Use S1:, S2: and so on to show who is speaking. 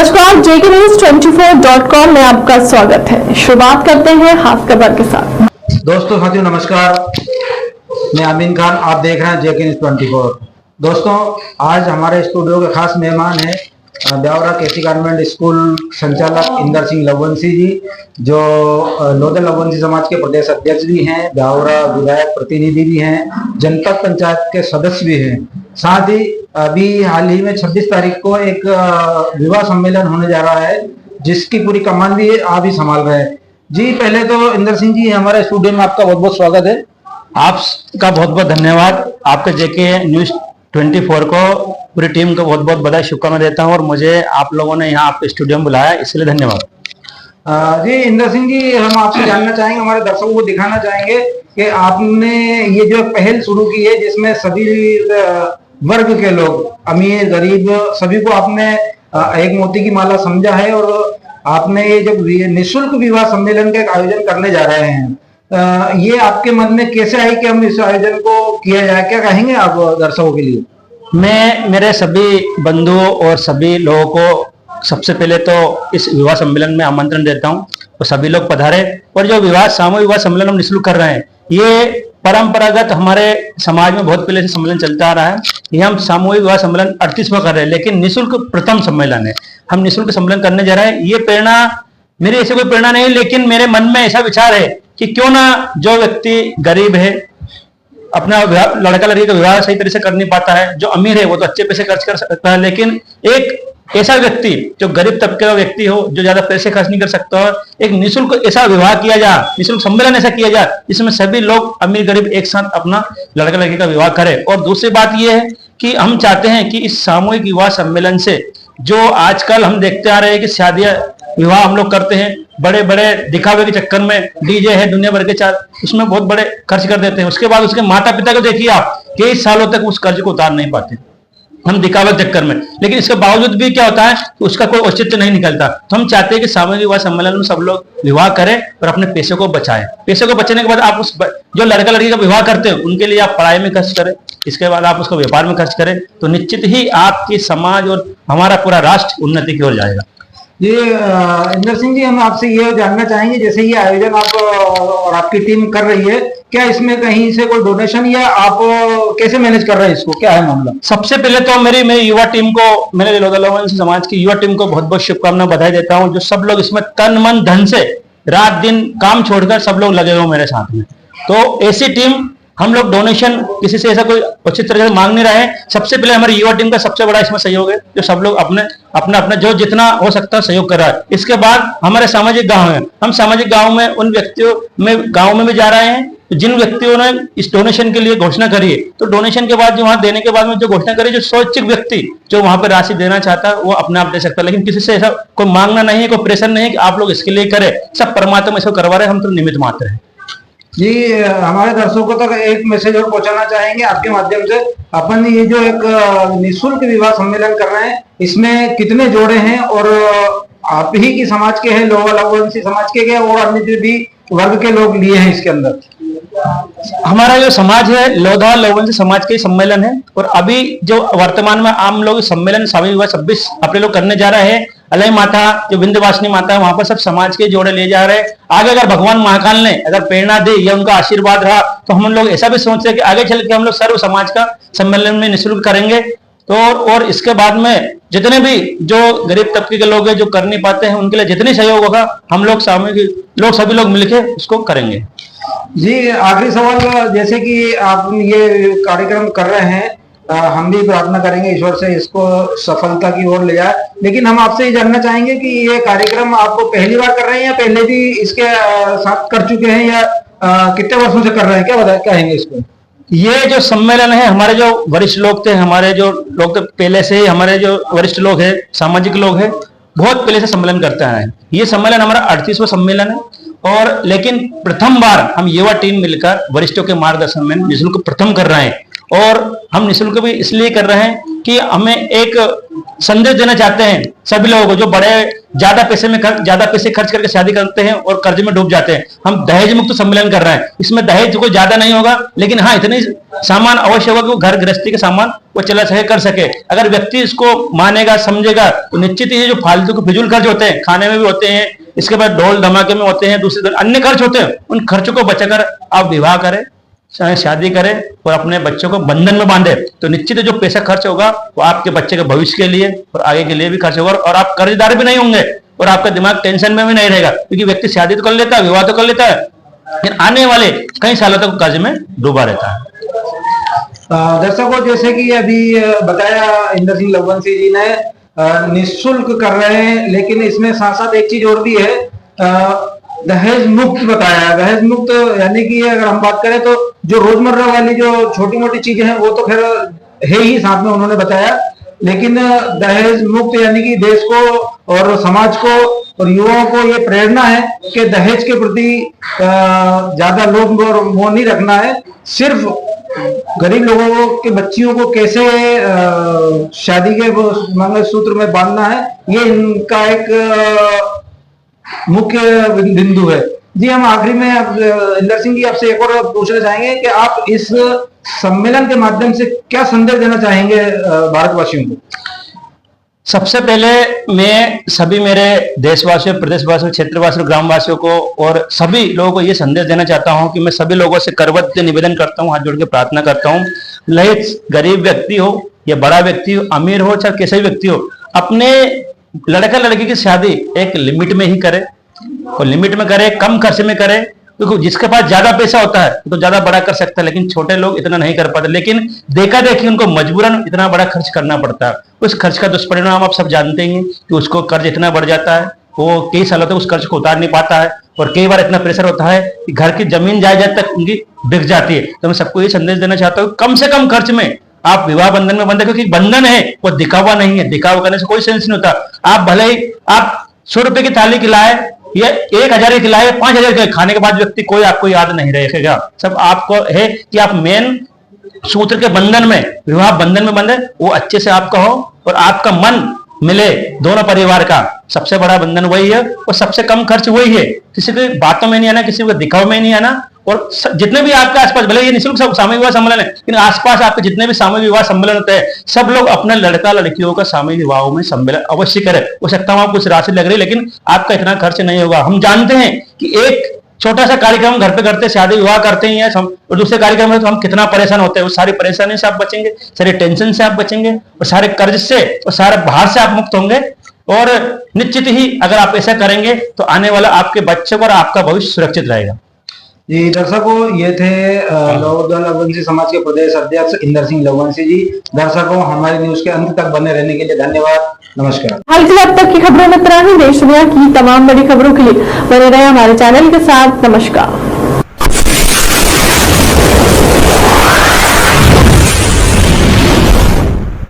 S1: नमस्कार, जेके news 24.com में आपका स्वागत है। शुरुआत करते हैं खास खबर के साथ।
S2: दोस्तों साथियों नमस्कार, मैं अमीन खान, आप देख रहे हैं जेके न्यूज 24। दोस्तों आज हमारे स्टूडियो के खास मेहमान हैं ब्यावरा केसी गारमेंट स्कूल संचालक इंदर सिंह लवंशी जी, जो लोधल लवंशी समाज के प्रदेश अध्यक्ष भी हैं, ब्यावरा विधायक प्रतिनिधि भी हैं, जनपद पंचायत के सदस्य भी हैं। साथ ही अभी हाल ही में 26 तारीख को एक विवाह सम्मेलन होने जा रहा है, जिसकी पूरी कमान भी आप ही संभाल रहे हैं। जी पहले तो इंदर सिंह जी, हमारे स्टूडियो में आपका बहुत बहुत स्वागत है।
S3: आपका बहुत बहुत धन्यवाद। आपके जेके न्यूज 24 को पूरी टीम को बहुत बहुत बधाई शुभकामनाएं देता हूं, और मुझे आप लोगों ने यहाँ आपके स्टूडियो में बुलाया, इसलिए धन्यवाद।
S2: जी इंदर सिंह जी, हम आपसे जानना चाहेंगे, हमारे दर्शकों को दिखाना चाहेंगे कि आपने ये जो पहल शुरू की है, जिसमें सभी वर्ग के लोग, अमीर गरीब, सभी को आपने एक मोती की माला समझा है, और आपने ये जब निःशुल्क विवाह सम्मेलन का आयोजन करने जा रहे हैं, ये आपके मन में कैसे आई कि हम इस आयोजन को किया जाए? क्या कहेंगे आप दर्शकों के लिए?
S3: मैं मेरे सभी बंधुओं और सभी लोगों को सबसे पहले तो इस विवाह सम्मेलन में आमंत्रण देता हूं, तो सभी लोग पधारे। और जो सामूहिक विवाह सम्मेलन हम निःशुल्क कर रहे हैं, ये परंपरागत हमारे समाज में बहुत पहले से सम्मेलन चलता आ रहा है। ये हम सामूहिक विवाह सम्मेलन 38वां कर रहे हैं, लेकिन निःशुल्क प्रथम सम्मेलन है। हम निःशुल्क सम्मेलन करने जा रहे हैं। ये प्रेरणा मेरी ऐसे कोई प्रेरणा नहीं, लेकिन मेरे मन में ऐसा विचार है कि क्यों ना जो व्यक्ति गरीब है, अपना लड़का लड़की का विवाह सही तरह से कर नहीं पाता है, जो अमीर है वो तो अच्छे पैसे खर्च कर सकता है, लेकिन एक ऐसा व्यक्ति जो गरीब तबके का व्यक्ति हो, जो ज्यादा पैसे खर्च नहीं कर सकता हो, एक निःशुल्क ऐसा विवाह किया जाए, निःशुल्क सम्मेलन ऐसा किया जाए जिसमें सभी लोग अमीर गरीब एक साथ अपना लड़का लड़की का विवाह करें। और दूसरी बात यह है कि हम चाहते हैं कि इस सामूहिक विवाह सम्मेलन से, जो आजकल हम देखते आ रहे हैं कि शादियां विवाह हम लोग करते हैं, बड़े बड़े दिखावे के चक्कर में डीजे है, दुनिया भर के चार, उसमें बहुत बड़े खर्च कर देते हैं। उसके बाद उसके माता पिता को देखिए आप, कई सालों तक उस कर्ज को उतार नहीं पाते हम दिखावे के चक्कर में, लेकिन इसके बावजूद भी क्या होता है कि उसका कोई औचित्य नहीं निकलता। तो हम चाहते हैं कि सामूहिक विवाह सम्मेलन में सब लोग विवाह करें और अपने पैसे को बचाएं। पैसे को बचाने के बाद आप उस जो लड़का लड़की का विवाह करते हैं, उनके लिए आप पढ़ाई में खर्च करें, इसके बाद आप उसको व्यापार में खर्च करें, तो निश्चित ही आपकी समाज और हमारा पूरा राष्ट्र उन्नति की ओर जाएगा।
S2: ये इंदर सिंह जी, हम आपसे ये जानना चाहेंगे, जैसे ये आयोजन आप और आपकी टीम कर रही है, क्या इसमें कहीं से कोई डोनेशन या आप कैसे मैनेज कर रहे हैं इसको, क्या है मामला?
S3: सबसे पहले तो मेरी युवा टीम को, मेरे लोधल लवंशी समाज की युवा टीम को बहुत बहुत शुभकामनाएं, बधाई देता हूं, जो सब लोग इसमें तन मन धन से रात दिन काम छोड़कर सब लोग लगे हुए मेरे साथ में। तो ऐसी टीम, हम लोग डोनेशन किसी से ऐसा कोई उचित तरह से मांग नहीं रहे हैं। सबसे पहले हमारी युवा टीम का सबसे बड़ा इसमें सहयोग है, जो सब लोग अपने अपना जो जितना हो सकता है सहयोग कर रहा है। इसके बाद हमारे सामाजिक गांव है, हम सामाजिक गांव में उन व्यक्तियों में गांव में भी जा रहे हैं जिन व्यक्तियों ने इस डोनेशन के लिए घोषणा करी है। तो डोनेशन के बाद, जो वहां देने के बाद में जो घोषणा करी, जो स्वैच्छिक व्यक्ति जो वहां पर राशि देना चाहता है वो अपने आप दे सकता है, लेकिन किसी से ऐसा कोई मांगना नहीं है, कोई प्रेशर नहीं है कि आप लोग इसके लिए करें। सब परमात्मा इसको करवा रहे हैं, हम तो निमित्त मात्र हैं।
S2: जी हमारे दर्शकों तक एक मैसेज और पहुंचाना चाहेंगे आपके माध्यम से। अपन ये जो एक निःशुल्क विवाह सम्मेलन कर रहे हैं, इसमें कितने जोड़े हैं, और आप ही की समाज के हैं, लोधल लवंशी समाज के और अन्य भी वर्ग के लोग लिए हैं इसके अंदर?
S3: हमारा जो समाज है लोधल लवंशी समाज के सम्मेलन है, और अभी जो वर्तमान में आम लोग सम्मेलन सामूहिक विवाह 26 अप्रैल को करने जा रहे हैं। अलय माता जो विंध्यवासिनी माता है, वहां पर सब समाज के जोड़े ले जा रहे हैं। आगे अगर भगवान महाकाल ने अगर प्रेरणा दी या उनका आशीर्वाद रहा, तो हम लोग ऐसा भी सोचते हैं कि आगे चल के हम लोग सर्व समाज का सम्मेलन में निःशुल्क करेंगे। तो और इसके बाद में जितने भी जो गरीब तबके के लोग हैं, जो कर नहीं पाते हैं, उनके लिए जितनी सहयोग होगा, हम लोग सामूहिक लोग सभी लोग मिलकर उसको करेंगे।
S2: जी आखिरी सवाल, जैसे कि आप ये कार्यक्रम कर रहे हैं, हम भी प्रार्थना करेंगे ईश्वर से इसको सफलता की ओर ले जाए, लेकिन हम आपसे ये जानना चाहेंगे कि ये कार्यक्रम आप पहली बार कर रहे हैं या पहले भी इसके साथ कर चुके हैं, या कितने वर्षों से कर रहे हैं, क्या कहेंगे इसको?
S3: ये जो सम्मेलन है, हमारे जो वरिष्ठ लोग थे, हमारे जो लोग पहले से ही, हमारे जो वरिष्ठ लोग हैं, सामाजिक लोग हैं, बहुत पहले से सम्मेलन करते आए हैं। ये सम्मेलन हमारा 38वां सम्मेलन है, और लेकिन प्रथम बार हम युवा टीम मिलकर वरिष्ठों के मार्गदर्शन में निःशुल्क प्रथम कर रहे हैं। और हम निःशुल्क भी इसलिए कर रहे हैं कि हमें एक संदेश देना चाहते हैं सभी लोगों को जो बड़े ज्यादा पैसे खर्च करके शादी करते हैं और कर्ज में डूब जाते हैं। हम दहेज मुक्त सम्मेलन कर रहे हैं, इसमें दहेज कोई ज्यादा नहीं होगा, लेकिन हाँ इतने सामान अवश्य होगा कि वो घर गृहस्थी के सामान वो चला सके कर सके। अगर व्यक्ति इसको मानेगा समझेगा तो निश्चित ही जो फालतू के फिजूल खर्च होते हैं, खाने में भी होते हैं, इसके बाद ढोल धमाके में होते हैं, दूसरे अन्य खर्च होते हैं, उन खर्चों को बचाकर आप विवाह करें, शादी करें और अपने बच्चों को बंधन में बांधे, तो निश्चित जो पैसा खर्च होगा वो आपके बच्चे के भविष्य के लिए और आगे के लिए भी खर्च होगा और आप कर्जदार भी नहीं होंगे और आपका दिमाग टेंशन में भी नहीं रहेगा, क्योंकि व्यक्ति शादी तो कर लेता है, विवाह तो कर लेता है, लेकिन आने वाले कई सालों तक कर्ज में डूबा रहता है।
S2: दर्शकों, जैसे कि अभी बताया इंदर सिंह लवंशी जी ने, निःशुल्क कर रहे हैं, लेकिन इसमें साथ साथ एक चीज और भी है, दहेज मुक्त बताया है। दहेज मुक्त यानी कि अगर हम बात करें तो जो रोजमर्रा वाली जो छोटी मोटी चीजें हैं वो तो खैर है ही, साथ में उन्होंने बताया, लेकिन दहेज मुक्त यानी कि देश को और समाज को और युवाओं को ये प्रेरणा है कि दहेज के प्रति ज्यादा लोभ और मोह नहीं रखना है, सिर्फ गरीब लोगों के बच्चियों को कैसे शादी के मंगलसूत्र में बांधना है, ये इनका एक मुख्य बिंदु है। जी, हम आखिरी में अब इंदर सिंह जी आपसे एक और पूछना चाहेंगे कि आप इस सम्मेलन के माध्यम से क्या संदेश देना चाहेंगे भारतवासियों को?
S3: सबसे पहले मैं सभी मेरे देशवासियों, प्रदेशवासियों, क्षेत्रवासियों, ग्रामवासियों को और सभी लोगों को ये संदेश देना चाहता हूं कि मैं सभी लोगों से करवत निवेदन करता हूं, हाथ जोड़ के प्रार्थना करता हूं, चाहे गरीब व्यक्ति हो या बड़ा व्यक्ति हो, अमीर हो चाहे कैसे भी व्यक्ति हो, अपने लड़का लड़की की शादी एक लिमिट में ही करे और लिमिट में करे, कम खर्च में करे, क्योंकि जिसके पास ज्यादा पैसा होता है तो ज्यादा बड़ा कर सकता है, लेकिन छोटे लोग इतना नहीं कर पाते, लेकिन देखा देखी उनको मजबूरन इतना बड़ा खर्च करना पड़ता है। उस खर्च का दुष्परिणाम आप सब जानते ही हैं कि उसको कर्ज इतना बढ़ जाता है, वो कई सालों तक उस कर्ज को उतार नहीं पाता है और कई बार इतना प्रेशर होता है कि घर की जमीन जायदाद तक उनकी बिक जाती है। तो मैं सबको ये संदेश देना चाहता हूँ, कम से कम खर्च में आप विवाह बंधन में बंधे, क्योंकि बंधन है वो दिखावा नहीं है, दिखावा करने से कोई सेंस नहीं होता। आप भले ही आप 100 रुपए की थाली खिलाए या 1000 की खिलाए, 5000 के खाने के बाद व्यक्ति कोई आपको याद नहीं रखेगा। सब आपको है कि आप मेन सूत्र के बंधन में, विवाह बंधन में बंधे, वो अच्छे से आपका हो और आपका मन मिले दोनों परिवार का, सबसे बड़ा बंधन वही है और सबसे कम खर्च वही है। किसी की बातों में नहीं आना, किसी को दिखाव में नहीं आना, और जितने भी आपके आसपास, भले ये निःशुल्क सामूहिक विवाह सम्मेलन है, लेकिन आसपास आपके जितने भी सामूहिक विवाह सम्मेलन होते हैं, सब लोग अपने लड़का लड़कियों का सामूहिक विवाहों में सम्मेलन अवश्य करें। हो सकता है आपको कुछ राशि लग रही है, लेकिन आपका इतना खर्च नहीं होगा। हम जानते हैं कि एक छोटा सा कार्यक्रम घर पे करते, शादी विवाह करते ही हैं और दूसरे कार्यक्रम में तो हम कितना परेशान होते हैं। वो सारी परेशानी से आप बचेंगे, सारे टेंशन से आप बचेंगे और सारे कर्ज से और सारे भार से आप मुक्त होंगे, और निश्चित ही अगर आप ऐसा करेंगे तो आने वाला आपके बच्चे और आपका भविष्य सुरक्षित रहेगा।
S2: जी दर्शकों, ये थे लवंशी समाज के प्रदेश अध्यक्ष इंदर सिंह लवंशी जी। दर्शकों, हमारे न्यूज के अंत तक बने रहने के लिए धन्यवाद। नमस्कार।
S1: हाल के अब तक की खबरों में इतना ही। देश दुनिया की तमाम बड़ी खबरों के लिए बने रहे हमारे चैनल के साथ। नमस्कार।